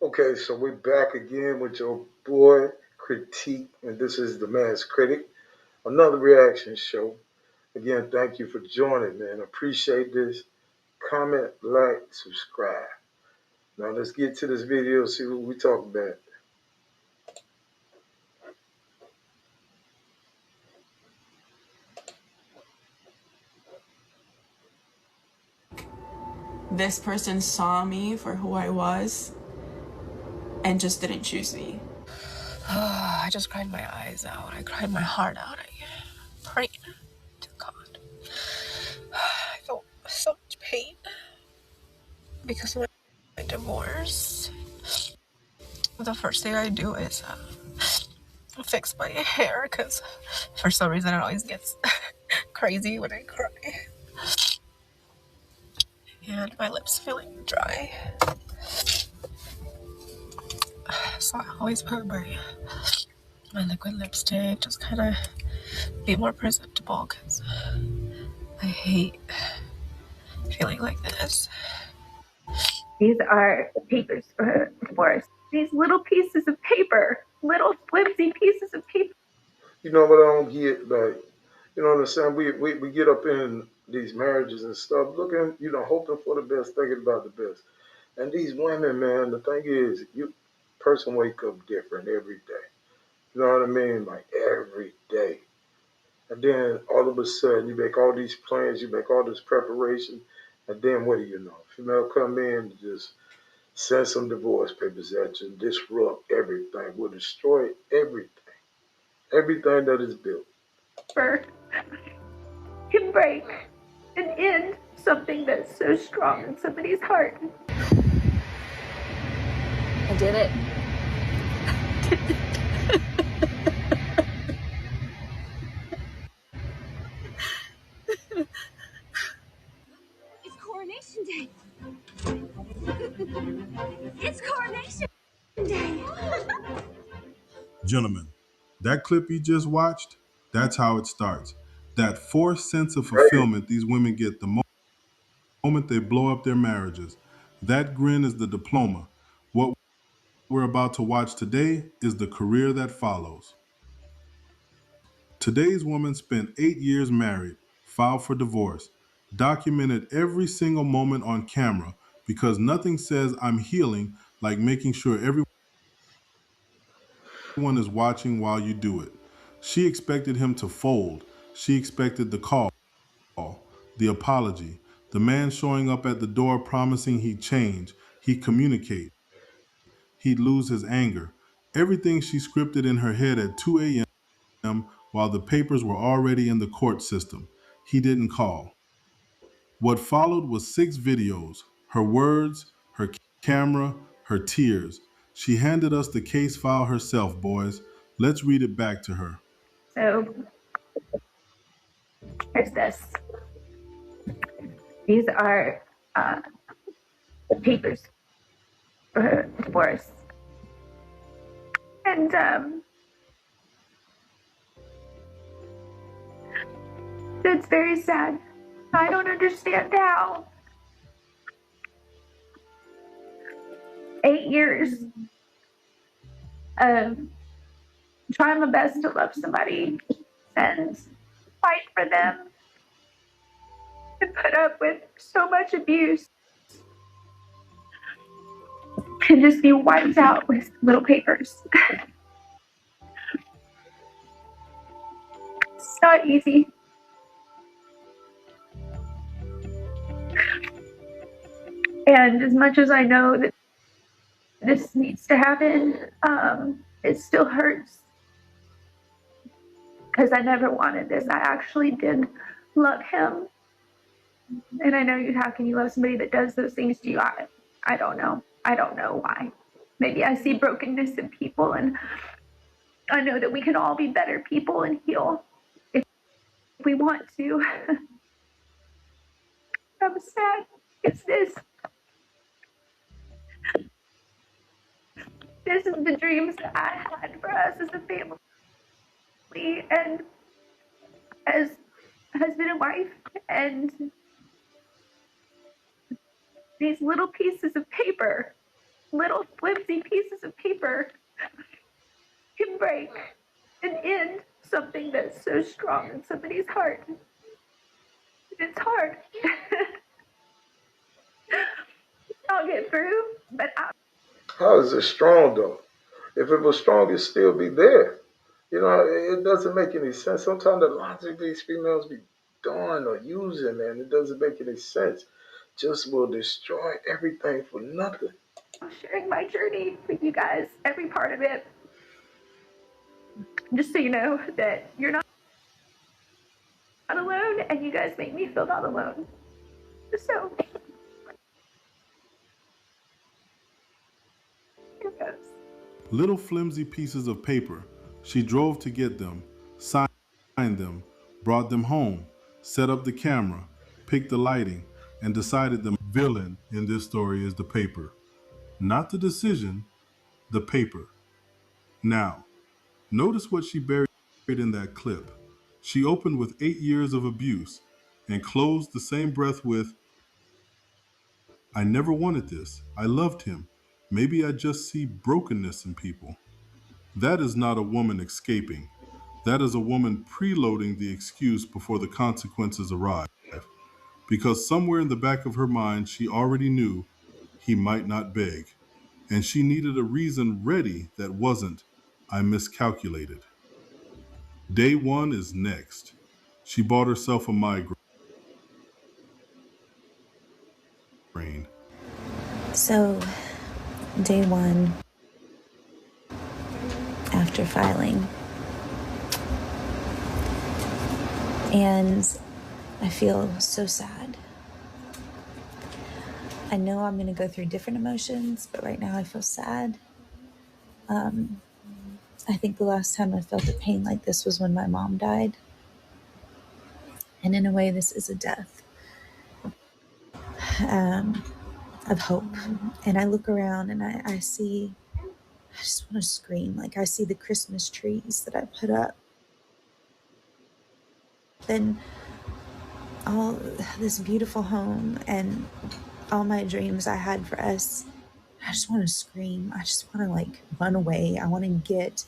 Okay, so we're back again with your boy Critique, and this is the Man's Critic, another reaction show. Again, thank you for joining, man. Appreciate this. Comment, like, subscribe. Now let's get to this video, see what we talk about. This person saw me for who I was and just didn't choose me. I just cried my eyes out. I cried my heart out. I prayed to God. I felt so much pain because when I divorce, the first thing I do is fix my hair because for some reason it always gets crazy when I cry. And my lips feeling dry. So I always put my liquid lipstick, just kind of be more presentable because I hate feeling like this. These are papers for divorce. These little pieces of paper, little flimsy pieces of paper. You know what I don't get? Like, you know what I'm saying? We get up in these marriages and stuff, looking, hoping for the best, thinking about the best. And these women, man, the thing is, you person wake up different every day. You know what I mean? Like every day. And then all of a sudden you make all these plans, you make all this preparation, and then what do you know? Female come in and just send some divorce papers at you, disrupt everything, will destroy everything. Everything that is built. Can break and end something that's so strong in somebody's heart. I did it. It's Coronation Day. It's Coronation Day. Gentlemen, that clip you just watched, that's how it starts. That forced sense of Right? fulfillment these women get the moment they blow up their marriages. That grin is the diploma. What we're about to watch today is the career that follows. Today's woman spent 8 years married, filed for divorce, documented every single moment on camera because nothing says I'm healing like making sure everyone is watching while you do it. She expected him to fold. She expected the call, the apology, the man showing up at the door promising he'd change, he'd communicate, he'd lose his anger. Everything she scripted in her head at 2 a.m. while the papers were already in the court system. He didn't call. What followed was 6 videos, her words, her camera, her tears. She handed us the case file herself, boys. Let's read it back to her. So there's this. These are papers for divorce. And it's very sad. I don't understand how 8 years of trying my best to love somebody and fight for them and put up with so much abuse can just be wiped out with little papers. It's not easy. And as much as I know that this needs to happen, it still hurts because I never wanted this. I actually did love him. And I know how can you love somebody that does those things to you? I don't know. I don't know why. Maybe I see brokenness in people, and I know that we can all be better people and heal if we want to. I'm sad. It's this. This is the dreams that I had for us as a family and as husband and wife. And these little pieces of paper, little flimsy paper can break and end something that's so strong in somebody's heart. It's hard. I'll get through, but How is it strong though? If it was strong, it'd still be there. You know, it doesn't make any sense. Sometimes the logic these females be doing or using, man, it doesn't make any sense. Just will destroy everything for nothing. I'm sharing my journey with you guys, every part of it, just so you know that you're not alone, and you guys make me feel not alone. So, here goes. Little flimsy pieces of paper. She drove to get them, signed them, brought them home, set up the camera, picked the lighting, and decided the villain in this story is the paper. Not the decision, the paper. Now, notice what she buried in that clip. She opened with 8 years of abuse and closed the same breath with, I never wanted this. I loved him. Maybe I just see brokenness in people. That is not a woman escaping. That is a woman preloading the excuse before the consequences arrive. Because somewhere in the back of her mind, she already knew he might not beg. And she needed a reason ready that wasn't, I miscalculated. Day one is next. She bought herself a migraine. So, day one after filing, and I feel so sad. I know I'm going to go through different emotions, but right now I feel sad. I think the last time I felt a pain like this was when my mom died. And in a way, this is a death of hope. And I look around and I see, I just want to scream. Like, I see the Christmas trees that I put up. Then all this beautiful home and all my dreams I had for us. I just want to scream. I just want to like run away. I want to get,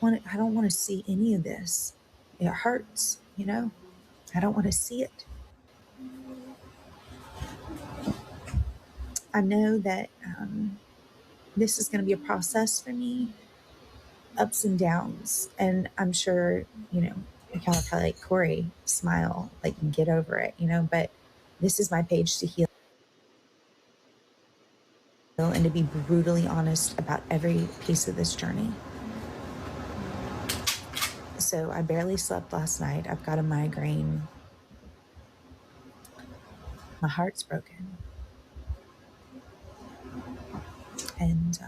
I don't want to see any of this. It hurts, you know? I don't want to see it. I know that this is going to be a process for me, ups and downs. And I'm sure, you know, I kind of probably like Corey, smile, like get over it, you know, but this is my page to heal and to be brutally honest about every piece of this journey. So I barely slept last night. I've got a migraine. My heart's broken. And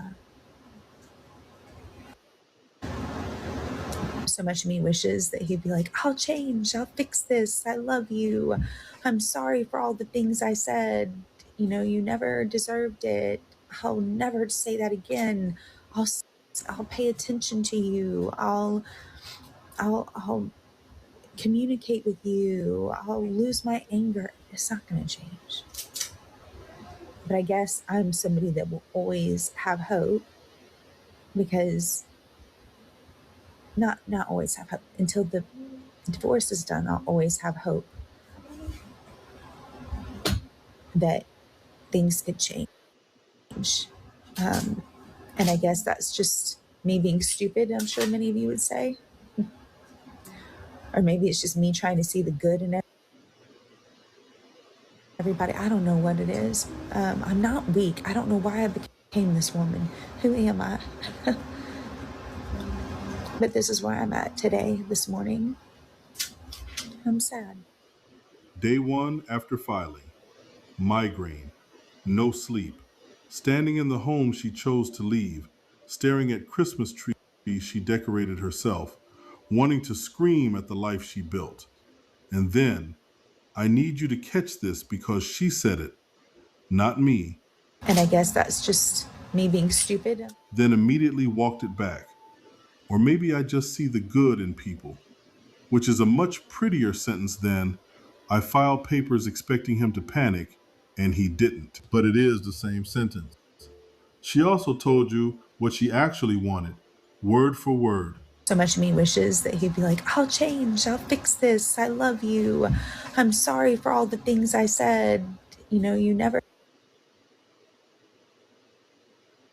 so much of me wishes that he'd be like, I'll change. I'll fix this. I love you. I'm sorry for all the things I said. You know, you never deserved it. I'll never say that again. I'll pay attention to you. I'll communicate with you. I'll lose my anger. It's not going to change. But I guess I'm somebody that will always have hope, because not always have hope until the divorce is done. I'll always have hope that things could change. And I guess that's just me being stupid, I'm sure many of you would say. Or maybe it's just me trying to see the good in everybody. I don't know what it is. I'm not weak. I don't know why I became this woman. Who am I? But this is where I'm at today, this morning. I'm sad. Day one after filing. Migraine. No sleep. Standing in the home she chose to leave, staring at Christmas trees she decorated herself, wanting to scream at the life she built. And then, I need you to catch this because she said it, not me. And I guess that's just me being stupid. Then immediately walked it back. Or maybe I just see the good in people, which is a much prettier sentence than, I filed papers expecting him to panic, and he didn't. But it is the same sentence. She also told you what she actually wanted, word for word. So much of me wishes that he'd be like, I'll change, I'll fix this, I love you, I'm sorry for all the things I said, you never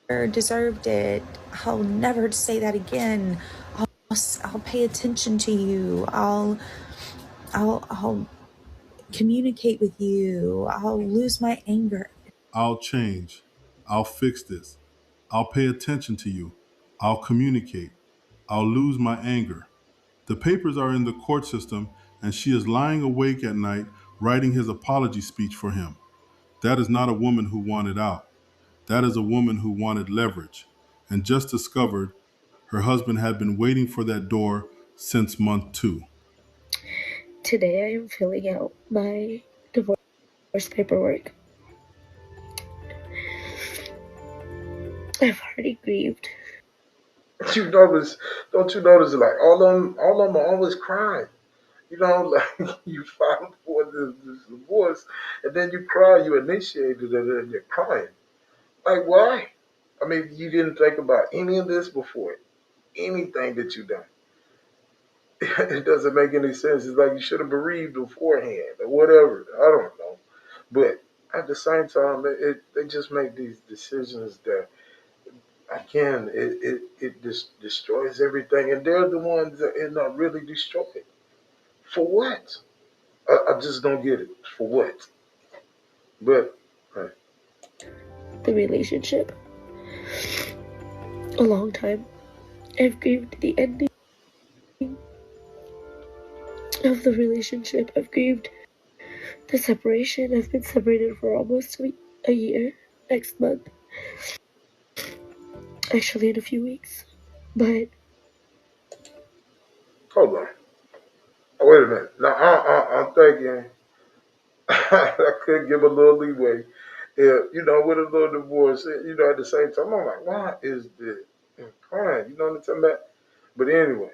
deserved it, I'll never say that again, I'll pay attention to you, I'll communicate with you, I'll lose my anger. I'll change. I'll fix this. I'll pay attention to you. I'll communicate. I'll lose my anger. The papers are in the court system, and she is lying awake at night writing his apology speech for him. That is not a woman who wanted out. That is a woman who wanted leverage, and just discovered her husband had been waiting for that door since month 2. Today I am filling out my divorce paperwork. I've already grieved. Don't you notice, like, all of them are always crying. Like, you filed for this divorce, and then you cry, you initiated it, and you're crying. Like, why? I mean, you didn't think about any of this before, anything that you done. It doesn't make any sense. It's like you should have bereaved beforehand or whatever. I don't know. But at the same time, they just make these decisions that, again, it just destroys everything. And they're the ones that end up really destroyed. For what? I just don't get it. For what? But, right. The relationship. A long time. I've grieved the ending of the relationship. I've grieved the separation. I've been separated for almost a year next month. Actually, in a few weeks. But Hold on. Oh, wait a minute. Now, I'm thinking I could give a little leeway. Yeah, with a little divorce, at the same time, I'm like, why is this crying? You know what I'm talking about? But anyway,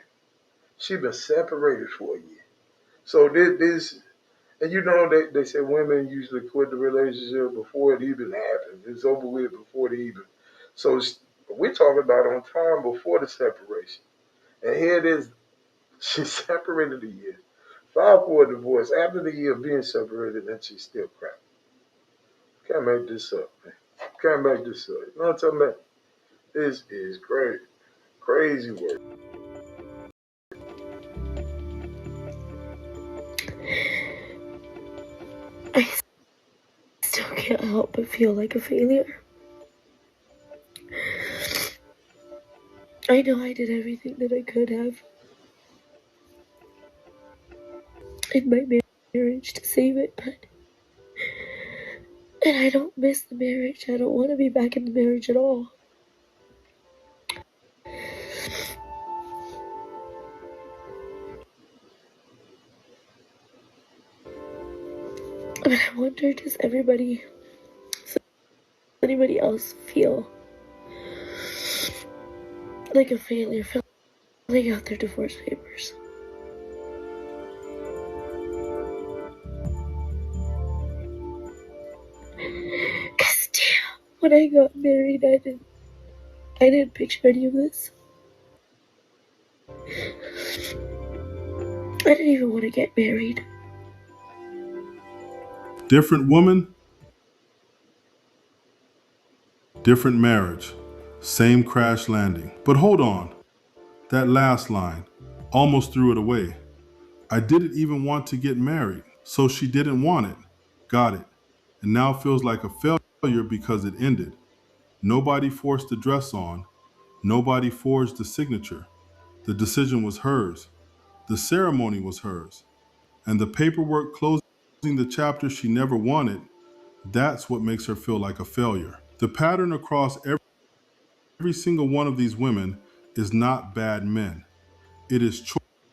she been separated for a year. So this and they say women usually quit the relationship before it even happens. It's over with before it even. So we're talking about on time before the separation. And here it is, she separated a year, filed for a divorce after the year of being separated, and she's still crying. Can't make this up, man. Can't make this up. You know what I'm talking about? This is great. Crazy work. I still can't help but feel like a failure. I know I did everything that I could have in my marriage to save it, and I don't miss the marriage. I don't want to be back in the marriage at all. But I wonder, does anybody else feel like a failure filling out their divorce papers? Cause damn, when I got married, I didn't picture any of this. I didn't even want to get married. Different woman, different marriage, same crash landing. But hold on, that last line, almost threw it away. I didn't even want to get married, so she didn't want it. Got it. And now feels like a failure because it ended. Nobody forced the dress on. Nobody forged the signature. The decision was hers. The ceremony was hers. And the paperwork closing the chapter she never wanted, that's what makes her feel like a failure. The pattern across every single one of these women is not bad men. It is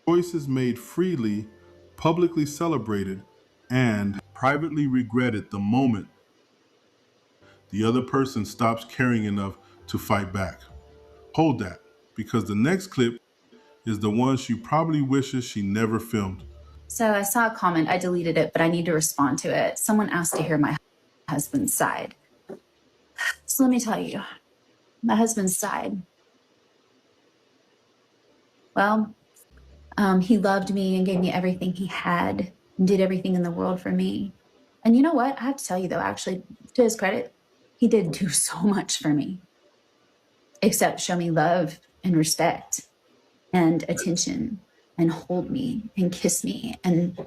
choices made freely, publicly celebrated, and privately regretted the moment the other person stops caring enough to fight back. Hold that, because the next clip is the one she probably wishes she never filmed. So I saw a comment, I deleted it, but I need to respond to it. Someone asked to hear my husband's side. So let me tell you, my husband's side. Well, he loved me and gave me everything he had and did everything in the world for me. And you know what? I have to tell you, though, actually, to his credit, he did do so much for me, except show me love and respect and attention and hold me and kiss me and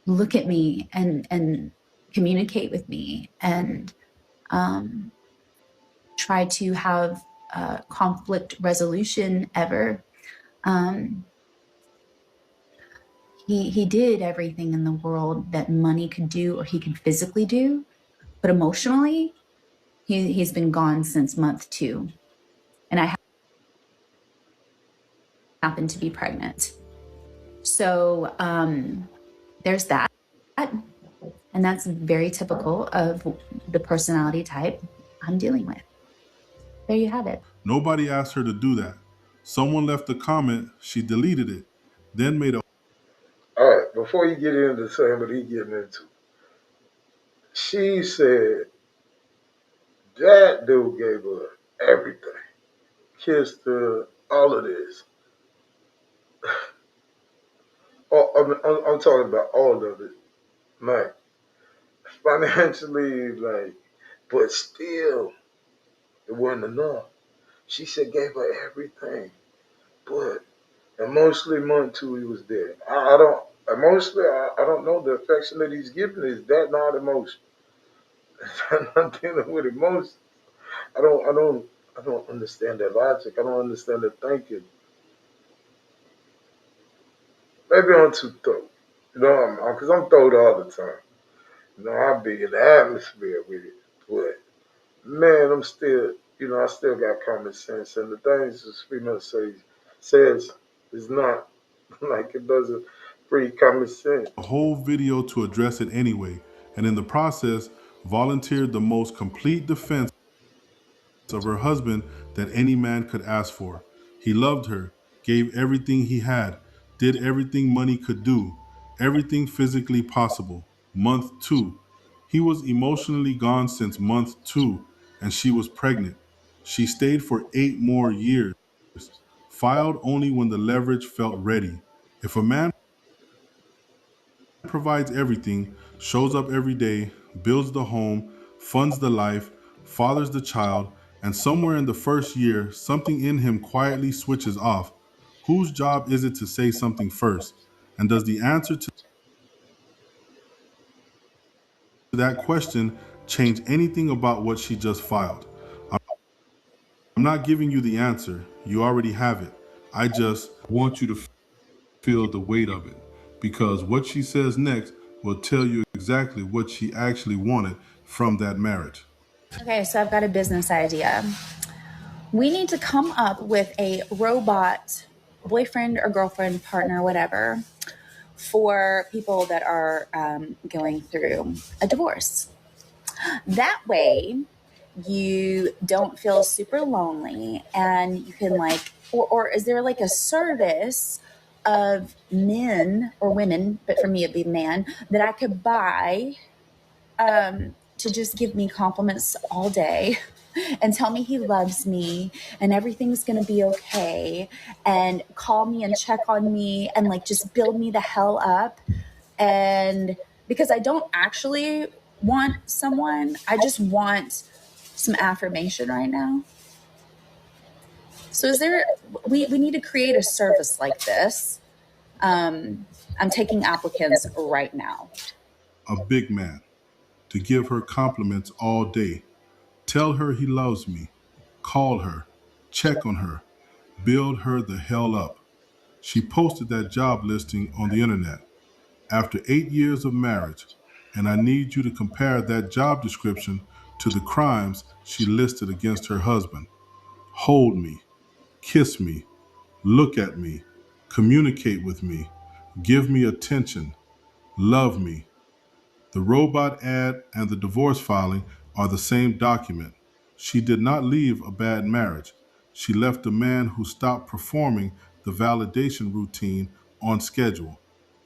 look at me and communicate with me and try to have conflict resolution ever. He did everything in the world that money could do or he could physically do, but emotionally, he's been gone since month 2, and I happen to be pregnant. So there's that, and that's very typical of the personality type I'm dealing with. There you have it. Nobody asked her to do that. Someone left a comment, she deleted it, then made a All right, before you get into saying what he getting into, she said that dude gave her everything, kissed her, all of this. Oh, I'm talking about all of it, like financially, like, but still, it wasn't enough. She said gave her everything, but emotionally, month 2 he was there. I don't emotionally, I don't know the affection that he's giving. Is that not emotion? I'm not dealing with emotion. I don't understand that logic. I don't understand the thinking. Maybe I'm too throat. You know, because I'm throwed all the time. You know, I'll be in the atmosphere with it. But man, I'm still, you know, I still got common sense. And the things this female says is not like it doesn't breed common sense. whole video to address it anyway, and in the process, volunteered the most complete defense of her husband that any man could ask for. He loved her, gave everything he had, did everything money could do, everything physically possible. Month 2. He was emotionally gone since month 2, and she was pregnant. She stayed for 8 more years, filed only when the leverage felt ready. If a man provides everything, shows up every day, builds the home, funds the life, fathers the child, and somewhere in the first year, something in him quietly switches off. Whose job is it to say something first? And does the answer to that question change anything about what she just filed? I'm not giving you the answer. You already have it. I just want you to feel the weight of it, because what she says next will tell you exactly what she actually wanted from that marriage. Okay, so I've got a business idea. We need to come up with a robot boyfriend or girlfriend, partner, whatever, for people that are going through a divorce. That way, you don't feel super lonely and you can like, or is there like a service of men or women, but for me it'd be man, that I could buy to just give me compliments all day and tell me he loves me and everything's going to be okay and call me and check on me and like just build me the hell up. And because I don't actually want someone, I just want some affirmation right now. So is there, we need to create a service like this. I'm taking applicants right now. A big man, to give her compliments all day, tell her he loves me, call her, check on her, build her the hell up. She posted that job listing on the internet. After 8 years of marriage, and I need you to compare that job description to the crimes she listed against her husband. Hold me, kiss me, look at me, communicate with me, give me attention, love me. The robot ad and the divorce filing are the same document. She did not leave a bad marriage. She left a man who stopped performing the validation routine on schedule,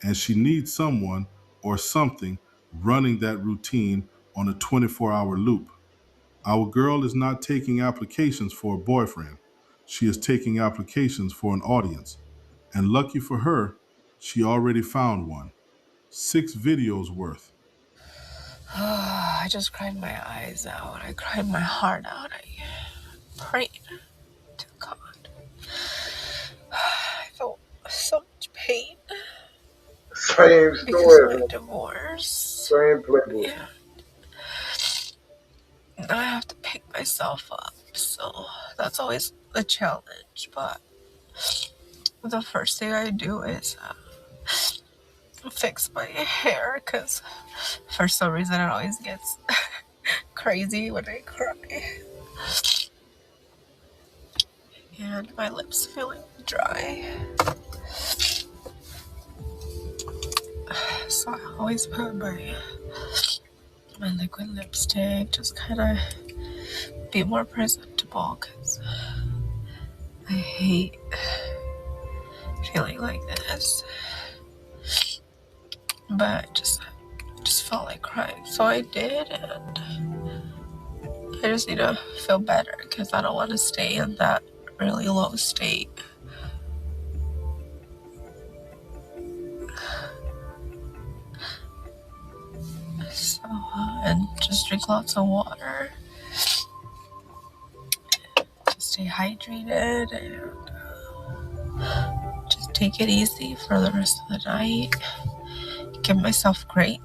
and she needs someone or something running that routine on a 24-hour loop. Our girl is not taking applications for a boyfriend. She is taking applications for an audience. And lucky for her, she already found one. 6 videos worth. I just cried my eyes out. I cried my heart out. I prayed to God. I felt so much pain Same because of story, my man. divorce. Same playbook. Yeah, I have to pick myself up. So that's always a challenge. But the first thing I do is fix my hair because for some reason it always gets crazy when I cry. And my lips feeling dry. So I always put my liquid lipstick, just kind of be more presentable because I hate feeling like this. But just felt like crying. So I did, and I just need to feel better because I don't want to stay in that really low state. So, and just drink lots of water to stay hydrated and just take it easy for the rest of the night. Give myself grace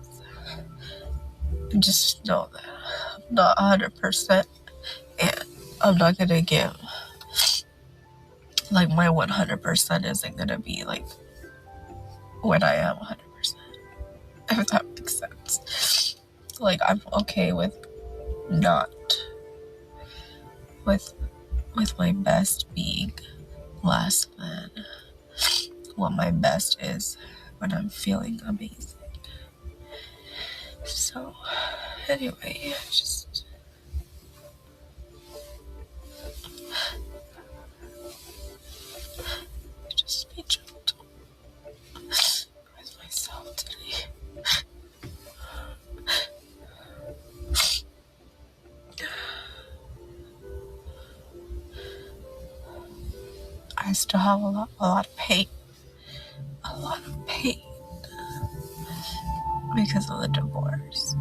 and just know that I'm not 100% and I'm not gonna give like my 100% isn't gonna be like when I am 100%, if that makes sense. Like I'm okay with not with my best being less than what my best is when I'm feeling amazing. So anyway, just be gentle with myself today. I still have a lot of pain, because of the divorce.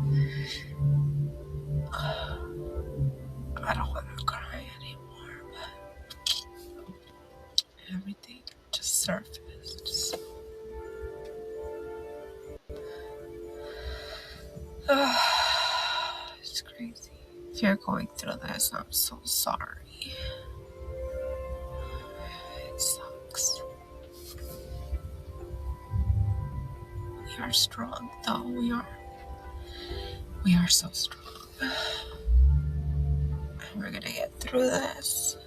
I don't want to cry anymore, but everything just surfaced. So, it's crazy. If you're going through this, I'm so sorry. It sucks. We are strong, though. We are so strong. And we're gonna get through this.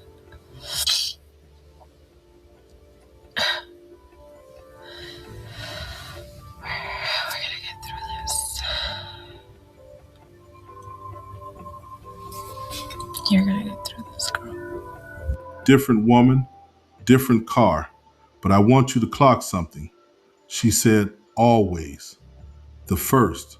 We're gonna get through this. You're gonna get through this, girl. Different woman, different car. But I want you to clock something. She said always. The first.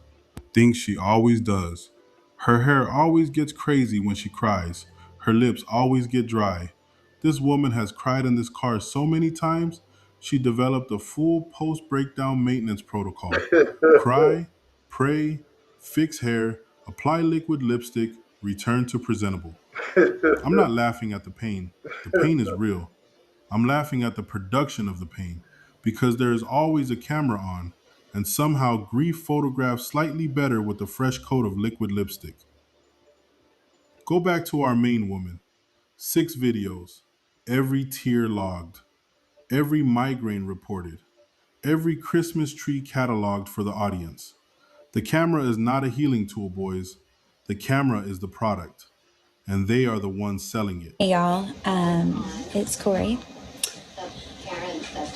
Things she always does. Her hair always gets crazy when she cries. Her lips always get dry. This woman has cried in this car so many times, she developed a full post breakdown maintenance protocol. Cry, pray, fix hair, apply liquid lipstick, return to presentable. I'm not laughing at the pain. The pain is real. I'm laughing at the production of the pain because there is always a camera on, and somehow grief photographs slightly better with a fresh coat of liquid lipstick. Go back to our main woman. 6 videos, every tear logged, every migraine reported, every Christmas tree cataloged for the audience. The camera is not a healing tool, boys. The camera is the product, and they are the ones selling it. Hey y'all, it's Corey,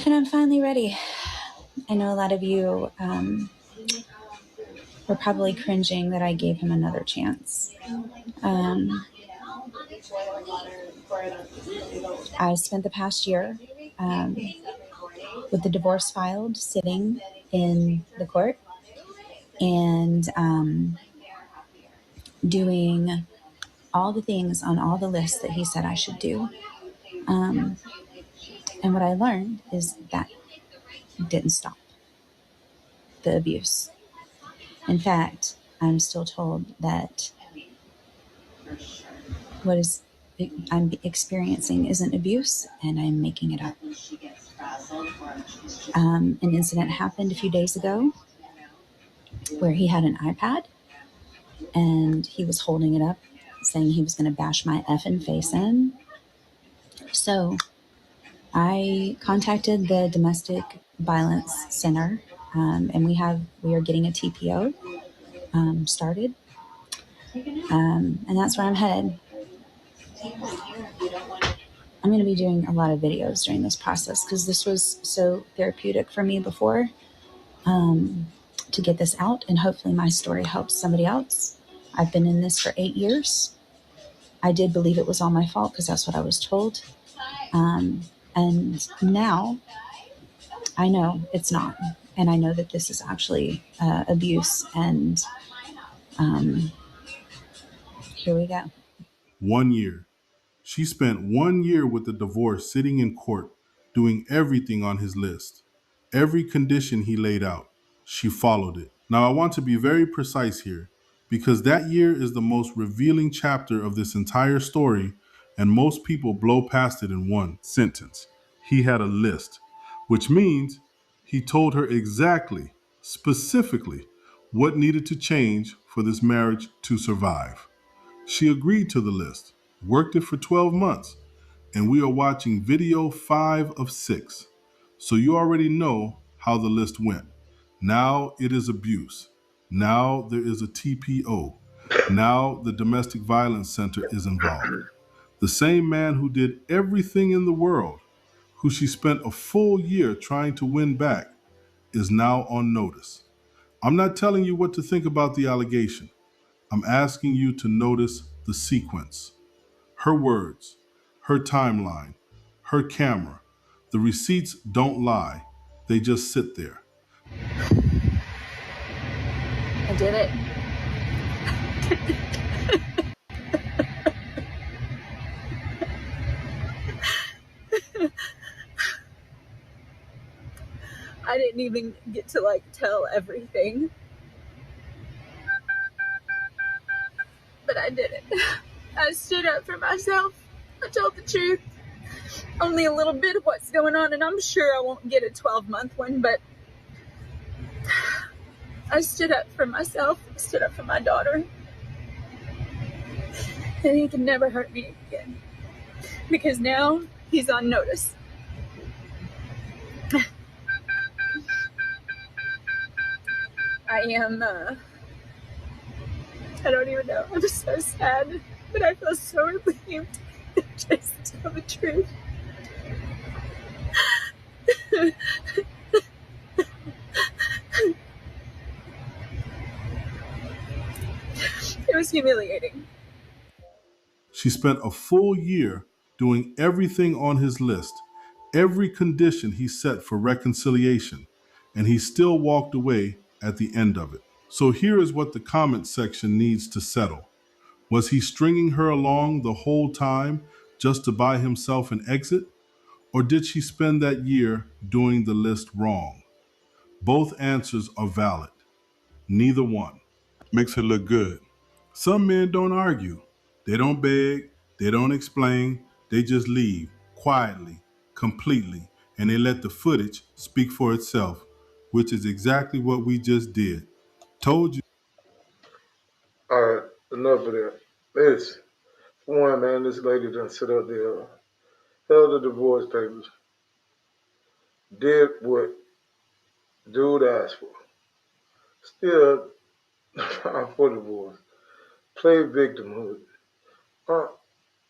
and I'm finally ready. I know a lot of you were probably cringing that I gave him another chance. I spent the past year with the divorce filed sitting in the court and doing all the things on all the lists that he said I should do. Um, and what I learned is that didn't stop the abuse. In fact, I'm still told that what is I'm experiencing isn't abuse, and I'm making it up. An incident happened a few days ago where he had an iPad and he was holding it up, saying he was going to bash my effing face in. So I contacted the Domestic Violence Center, and we are getting a TPO started, and that's where I'm headed. I'm going to be doing a lot of videos during this process because this was so therapeutic for me before, to get this out, and hopefully my story helps somebody else. I've been in this for 8 years. I did believe it was all my fault because that's what I was told. And now I know it's not. And I know that this is actually abuse. And here we go. 1 year. She spent 1 year with the divorce sitting in court, doing everything on his list. Every condition he laid out, she followed it. Now, I want to be very precise here because that year is the most revealing chapter of this entire story, and most people blow past it in one sentence. He had a list, which means he told her exactly, specifically, what needed to change for this marriage to survive. She agreed to the list, worked it for 12 months, and we are watching video 5 of 6. So you already know how the list went. Now it is abuse. Now there is a TPO. Now the Domestic Violence Center is involved. The same man who did everything in the world, who she spent a full year trying to win back, is now on notice. I'm not telling you what to think about the allegation. I'm asking you to notice the sequence. Her words, her timeline, her camera. The receipts don't lie, they just sit there. I did it. I didn't even get to tell everything, but I did it. I stood up for myself. I told the truth. Only a little bit of what's going on, and I'm sure I won't get a 12-month one, but I stood up for myself. I stood up for my daughter. And he can never hurt me again because now he's on notice. I don't even know. I'm so sad, but I feel so relieved to just tell the truth. It was humiliating. She spent a full year doing everything on his list, every condition he set for reconciliation, and he still walked away at the end of it. So here is what the comment section needs to settle. Was he stringing her along the whole time just to buy himself an exit? Or did she spend that year doing the list wrong? Both answers are valid. Neither one makes her look good. Some men don't argue. They don't beg. They don't explain. They just leave quietly, completely, and they let the footage speak for itself, which is exactly what we just did. Told you. All right, enough of that. Listen, for one, man, this lady done sit up there, held the divorce papers, did what dude asked for, still filed for divorce, played victimhood. Uh,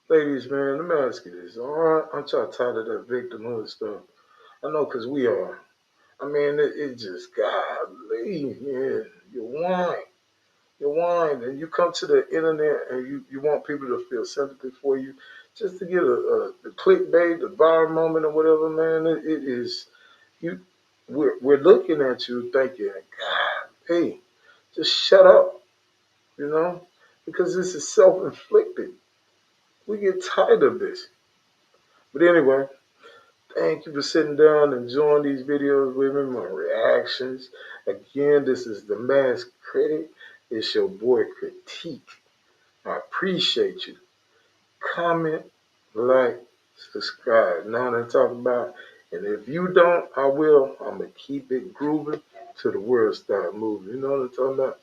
Ladies, man, let me ask you this. All right, I'm y'all tired of that victimhood stuff? I know, because we are. I mean, it just, golly, man, you whine. You whine, and you come to the internet and you want people to feel sympathy for you just to get the clickbait, the viral moment or whatever, man. It is, you. We're looking at you thinking, God, hey, just shut up, you know? because this is self-inflicted. We get tired of this. But anyway, thank you for sitting down and enjoying these videos with me, my reactions. Again, this is the Man's Critic. It's your boy Critique. I appreciate you. Comment, like, subscribe. Now what I'm talking about. And if you don't, I will. I'm going to keep it grooving till the world start moving. You know what I'm talking about?